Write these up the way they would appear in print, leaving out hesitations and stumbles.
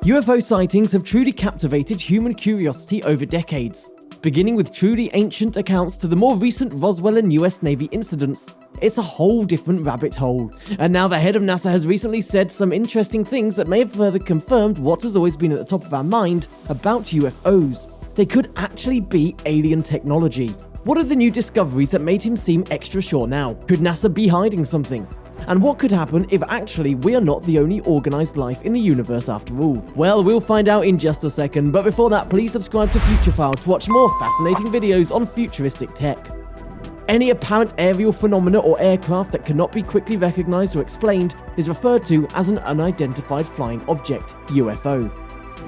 UFO sightings have truly captivated human curiosity over decades. Beginning with truly ancient accounts to the more recent Roswell and US Navy incidents, it's a whole different rabbit hole. And now the head of NASA has recently said some interesting things that may have further confirmed what has always been at the top of our mind about UFOs. They could actually be alien technology. What are the new discoveries that made him seem extra sure now? Could NASA be hiding something? And what could happen if actually we are not the only organised life in the universe after all? Well, we'll find out in just a second, but before that, please subscribe to Futurephile to watch more fascinating videos on futuristic tech. Any apparent aerial phenomena or aircraft that cannot be quickly recognised or explained is referred to as an unidentified flying object, UFO.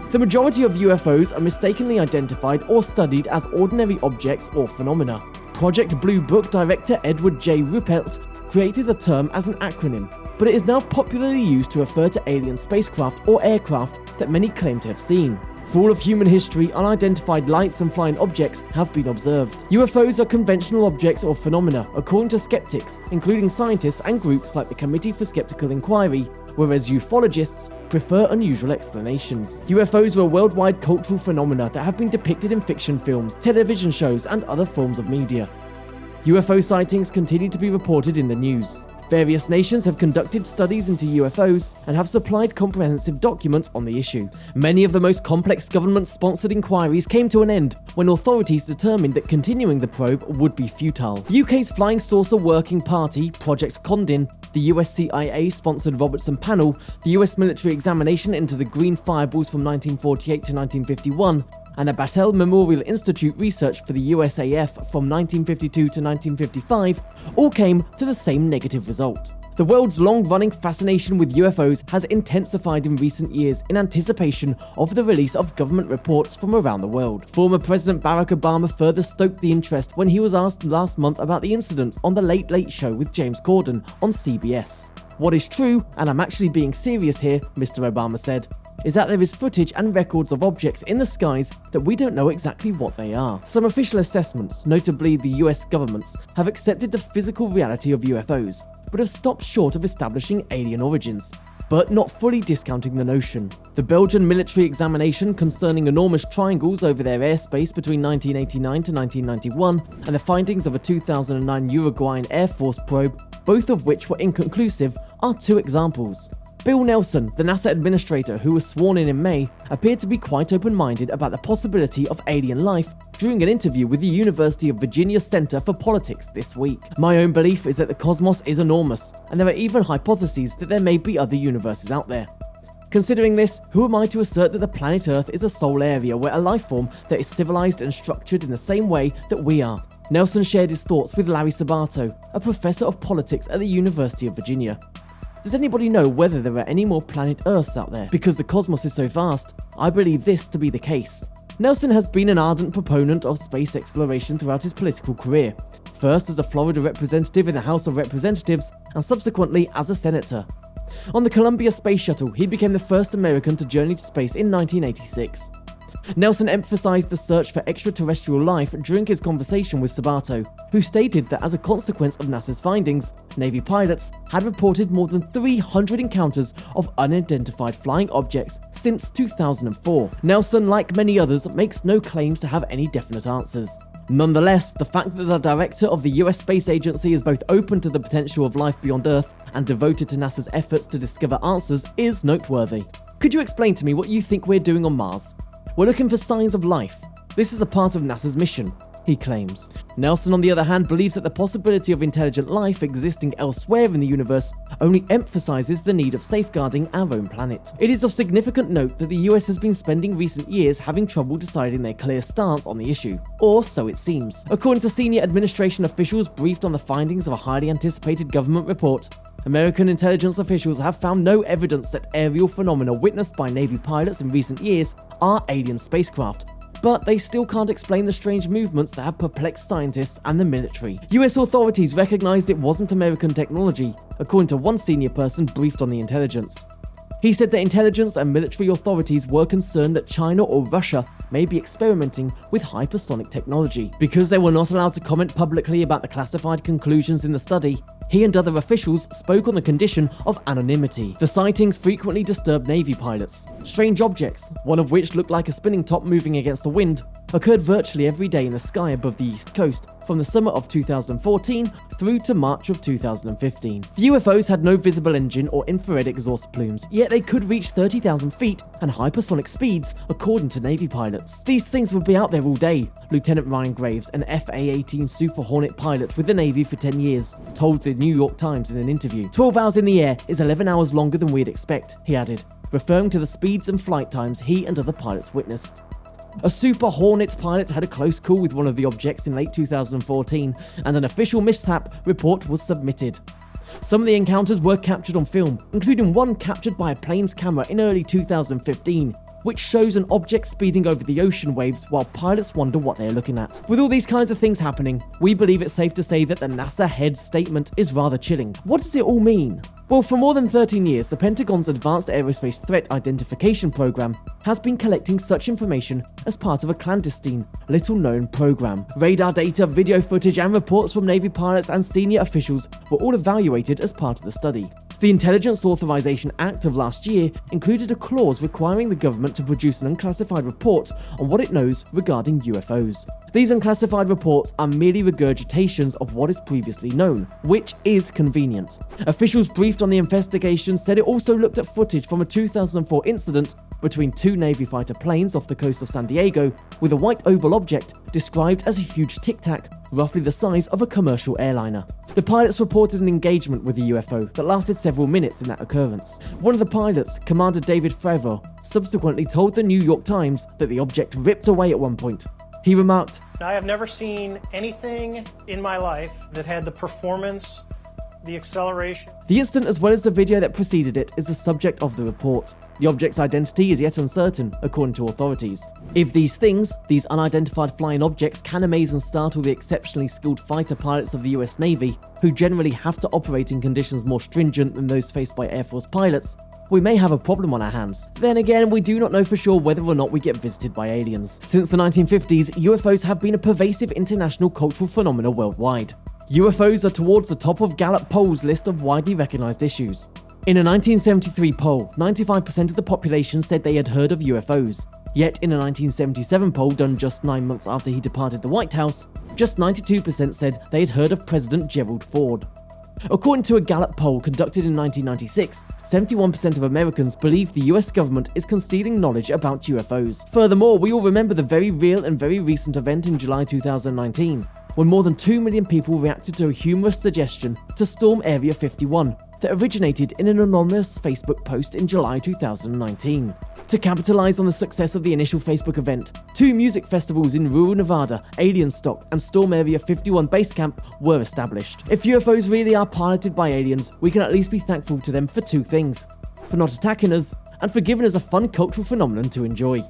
The majority of UFOs are mistakenly identified or studied as ordinary objects or phenomena. Project Blue Book director Edward J. Ruppelt created the term as an acronym, but it is now popularly used to refer to alien spacecraft or aircraft that many claim to have seen. For all of human history, unidentified lights and flying objects have been observed. UFOs are conventional objects or phenomena, according to skeptics, including scientists and groups like the Committee for Skeptical Inquiry, whereas ufologists prefer unusual explanations. UFOs are a worldwide cultural phenomena that have been depicted in fiction films, television shows, and other forms of media. UFO sightings continue to be reported in the news. Various nations have conducted studies into UFOs and have supplied comprehensive documents on the issue. Many of the most complex government-sponsored inquiries came to an end when authorities determined that continuing the probe would be futile. The UK's Flying Saucer Working Party, Project Condon, the US CIA-sponsored Robertson Panel, the US military examination into the green fireballs from 1948 to 1951, and the Battelle Memorial Institute research for the USAF from 1952 to 1955 all came to the same negative result. The world's long-running fascination with UFOs has intensified in recent years in anticipation of the release of government reports from around the world. Former President Barack Obama further stoked the interest when he was asked last month about the incidents on The Late Late Show with James Corden on CBS. "What is true, and I'm actually being serious here," Mr. Obama said, is that there is footage and records of objects in the skies that we don't know exactly what they are. Some official assessments, notably the US government's, have accepted the physical reality of UFOs, but have stopped short of establishing alien origins, but not fully discounting the notion. The Belgian military examination concerning enormous triangles over their airspace between 1989 to 1991, and the findings of a 2009 Uruguayan Air Force probe, both of which were inconclusive, are two examples. Bill Nelson, the NASA administrator who was sworn in May, appeared to be quite open-minded about the possibility of alien life during an interview with the University of Virginia Center for Politics this week. "My own belief is that the cosmos is enormous, and there are even hypotheses that there may be other universes out there. Considering this, who am I to assert that the planet Earth is a sole area where a life form that is civilized and structured in the same way that we are?" Nelson shared his thoughts with Larry Sabato, a professor of politics at the University of Virginia. "Does anybody know whether there are any more planet Earths out there? Because the cosmos is so vast, I believe this to be the case." Nelson has been an ardent proponent of space exploration throughout his political career, first as a Florida representative in the House of Representatives and subsequently as a senator. On the Columbia Space Shuttle, he became the first American to journey to space in 1986. Nelson emphasized the search for extraterrestrial life during his conversation with Sabato, who stated that as a consequence of NASA's findings, Navy pilots had reported more than 300 encounters of unidentified flying objects since 2004. Nelson, like many others, makes no claims to have any definite answers. Nonetheless, the fact that the director of the US Space Agency is both open to the potential of life beyond Earth and devoted to NASA's efforts to discover answers is noteworthy. "Could you explain to me what you think we're doing on Mars? We're looking for signs of life. This is a part of NASA's mission," he claims. Nelson, on the other hand, believes that the possibility of intelligent life existing elsewhere in the universe only emphasizes the need of safeguarding our own planet. It is of significant note that the US has been spending recent years having trouble deciding their clear stance on the issue, or so it seems. According to senior administration officials briefed on the findings of a highly anticipated government report, American intelligence officials have found no evidence that aerial phenomena witnessed by Navy pilots in recent years are alien spacecraft, but they still can't explain the strange movements that have perplexed scientists and the military. US authorities recognized it wasn't American technology, according to one senior person briefed on the intelligence. He said that intelligence and military authorities were concerned that China or Russia may be experimenting with hypersonic technology. Because they were not allowed to comment publicly about the classified conclusions in the study, He and other officials spoke on the condition of anonymity. The sightings frequently disturbed Navy pilots. Strange objects, one of which looked like a spinning top moving against the wind, occurred virtually every day in the sky above the East Coast from the summer of 2014 through to March of 2015. The UFOs had no visible engine or infrared exhaust plumes, yet they could reach 30,000 feet and hypersonic speeds, according to Navy pilots. These things would be out there all day, Lieutenant Ryan Graves, an FA-18 Super Hornet pilot with the Navy for 10 years, told the New York Times in an interview. 12 hours in the air is 11 hours longer than we'd expect, he added, referring to the speeds and flight times he and other pilots witnessed. A Super Hornet pilot had a close call with one of the objects in late 2014, and an official mishap report was submitted. Some of the encounters were captured on film, including one captured by a plane's camera in early 2015, which shows an object speeding over the ocean waves while pilots wonder what they're looking at. With all these kinds of things happening, we believe it's safe to say that the NASA head statement is rather chilling. What does it all mean? Well, for more than 13 years, the Pentagon's Advanced Aerospace Threat Identification Program has been collecting such information as part of a clandestine, little-known program. Radar data, video footage, and reports from Navy pilots and senior officials were all evaluated as part of the study. The Intelligence Authorization Act of last year included a clause requiring the government to produce an unclassified report on what it knows regarding UFOs. These unclassified reports are merely regurgitations of what is previously known, which is convenient. Officials briefed on the investigation said it also looked at footage from a 2004 incident between two Navy fighter planes off the coast of San Diego with a white oval object described as a huge tic-tac, roughly the size of a commercial airliner. The pilots reported an engagement with the UFO that lasted several minutes in that occurrence. One of the pilots, Commander David Fravor, subsequently told the New York Times that the object ripped away at one point. He remarked, "I have never seen anything in my life that had the performance, the acceleration." The incident, as well as the video that preceded it, is the subject of the report. The object's identity is yet uncertain, according to authorities. If these things, these unidentified flying objects, can amaze and startle the exceptionally skilled fighter pilots of the US Navy, who generally have to operate in conditions more stringent than those faced by Air Force pilots, we may have a problem on our hands. Then again, we do not know for sure whether or not we get visited by aliens. Since the 1950s, UFOs have been a pervasive international cultural phenomenon worldwide. UFOs are towards the top of Gallup Poll's list of widely recognized issues. In a 1973 poll, 95% of the population said they had heard of UFOs. Yet in a 1977 poll done just 9 months after he departed the White House, just 92% said they had heard of President Gerald Ford. According to a Gallup poll conducted in 1996, 71% of Americans believe the US government is concealing knowledge about UFOs. Furthermore, we all remember the very real and very recent event in July 2019, when more than 2 million people reacted to a humorous suggestion to storm Area 51 that originated in an anonymous Facebook post in July 2019. To capitalize on the success of the initial Facebook event, 2 music festivals in rural Nevada, Alien Stock, and Storm Area 51 Base Camp were established. If UFOs really are piloted by aliens, we can at least be thankful to them for 2 things: for not attacking us, and for giving us a fun cultural phenomenon to enjoy.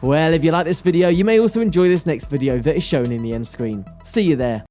Well, if you like this video, you may also enjoy this next video that is shown in the end screen. See you there.